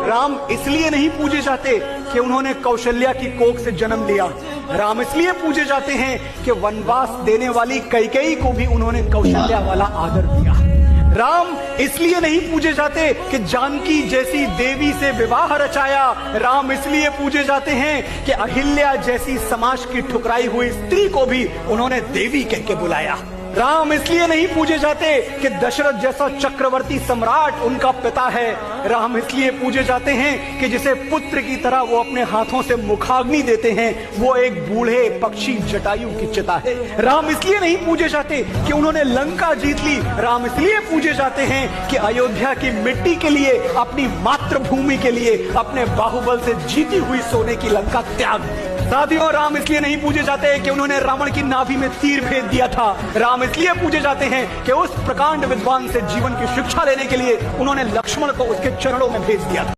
राम इसलिए नहीं पूजे जाते कि उन्होंने कौशल्या की कोख से जन्म लिया। राम इसलिए पूजे जाते हैं कि वनवास देने वाली कैकेयी को भी उन्होंने कौशल्या वाला आदर दिया। राम इसलिए नहीं पूजे जाते कि जानकी जैसी देवी से विवाह रचाया। राम इसलिए पूजे जाते हैं कि अहिल्या जैसी समाज की ठुकराई हुई स्त्री को भी उन्होंने देवी कह के बुलाया। राम इसलिए नहीं पूजे जाते कि दशरथ जैसा चक्रवर्ती सम्राट उनका पिता है। राम इसलिए पूजे जाते हैं कि जिसे पुत्र की तरह वो अपने हाथों से मुखाग्नि देते हैं, वो एक बूढ़े पक्षी जटायु की चिता है। राम इसलिए नहीं पूजे जाते कि उन्होंने लंका जीत ली। राम इसलिए पूजे जाते हैं कि अयोध्या की मिट्टी के लिए, अपनी मातृभूमि के लिए, अपने बाहुबल से जीती हुई सोने की लंका त्याग दी। साथियों, राम इसलिए नहीं पूजे जाते कि उन्होंने रावण की नाभि में तीर भेज दिया था। राम इसलिए पूजे जाते हैं कि उस प्रकांड विद्वान से जीवन की शिक्षा लेने के लिए उन्होंने लक्ष्मण को उसके चरणों में भेज दिया था।